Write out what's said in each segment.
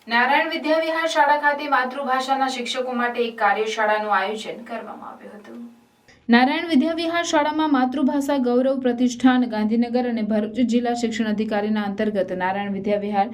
નારાયણ વિદ્યાવિહાર શાળા ખાતે માતૃભાષાના શિક્ષકો માટે એક કાર્યશાળાનું આયોજન કરવામાં આવ્યું હતું। નારાયણ વિદ્યાવિહાર શાળામાં માતૃભાષા ગૌરવ પ્રતિષ્ઠાન ગાંધીનગર અને ભરૂચ જિલ્લા શિક્ષણ અધિકારીના અંતર્ગત નારાયણ વિદ્યાવિહાર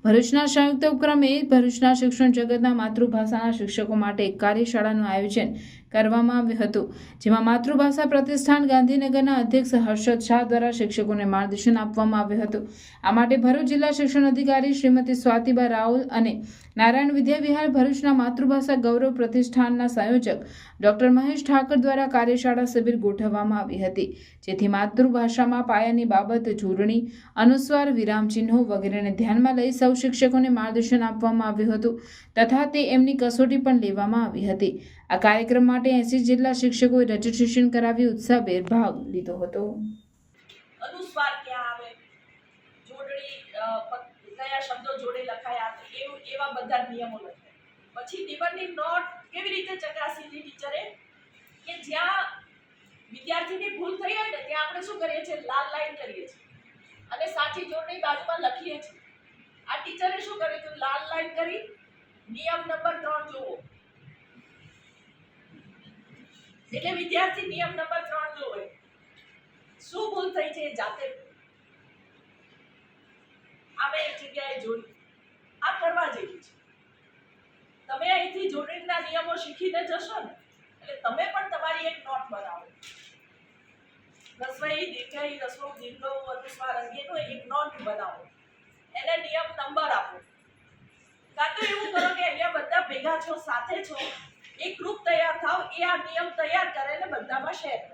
ભરૂચના સંયુક્ત ઉપક્રમે ભરૂચના શિક્ષણ જગતના માતૃભાષાના શિક્ષકો માટે એક કાર્યશાળાનું આયોજન કરવામાં આવ્યું હતું, જેમાં માતૃભાષા પ્રતિષ્ઠાન ગાંધીનગરના અધ્યક્ષ હર્ષદ શાહ દ્વારા શિક્ષકોને માર્ગદર્શન આપવામાં આવ્યું હતું। આ માટે ભરૂચ જિલ્લા શિક્ષણ અધિકારી શ્રીમતી સ્વાતિબા રાઉલ અને નારાયણ વિદ્યાવિહાર ભરૂચના માતૃભાષા ગૌરવ પ્રતિષ્ઠાનના સંયોજક ડોક્ટર મહેશ ઠાકર દ્વારા કાર્યશાળા શિબિર ગોઠવવામાં આવી હતી, જેથી માતૃભાષામાં પાયાની બાબત જોડણી, અનુસ્વાર, વિરામચિહ્નો વગેરેને ધ્યાનમાં લઈ સૌ શિક્ષકોને માર્ગદર્શન આપવામાં આવ્યું હતું તથા તે એમની કસોટી પણ લેવામાં આવી હતી। આ કાર્યક્રમ માટે 80 જેટલા શિક્ષકોએ રજીસ્ટ્રેશન કરાવી ઉત્સાહભેર ભાગ લીધો હતો। અનુસ્વાર ક્યાં આવે, જોડણી કયા શબ્દો જોડે લખાયા એવા બધા નિયમો લખાય। પછી નિબંધની નોટ કેવી રીતે ચકાસી ટીચરે કે જ્યાં વિદ્યાર્થીની ભૂલ થઈ હોય ને ત્યાં આપણે શું કરીએ છીએ, લાલ લાઈન કરીએ છીએ અને સાચી જોડણી બાજુમાં લખીએ છીએ। આ ટીચરે શું કર્યું હતું, લાલ લાઈન કરી નિયમ નંબર 3 જોવો, એટલે વિદ્યાર્થી નિયમ નંબર 3 જોવે, શું ભૂલ થઈ છે એ જાતે આવે એક જગ્યાએ જોઈ, આ કરવા જેવી છે। તમે અહીંથી જોડણીના નિયમો શીખીને જશો ને એટલે તમે પણ તમારી એક નોટ બનાવો, રસવઈ, દીર્ઘઈ, રસવો, દીર્ઘ, અનુસ્વાર અંગેનો એક નોટ બનાવો, એને નિયમ નંબર આપો, કાં તો એવું કરો કે અહીંયા બધા ભેગા છો, સાથે છો, એક ગ્રુપ તૈયાર થાવ, એ આ નિયમ તૈયાર કરે ને બધામાં શેર કરો।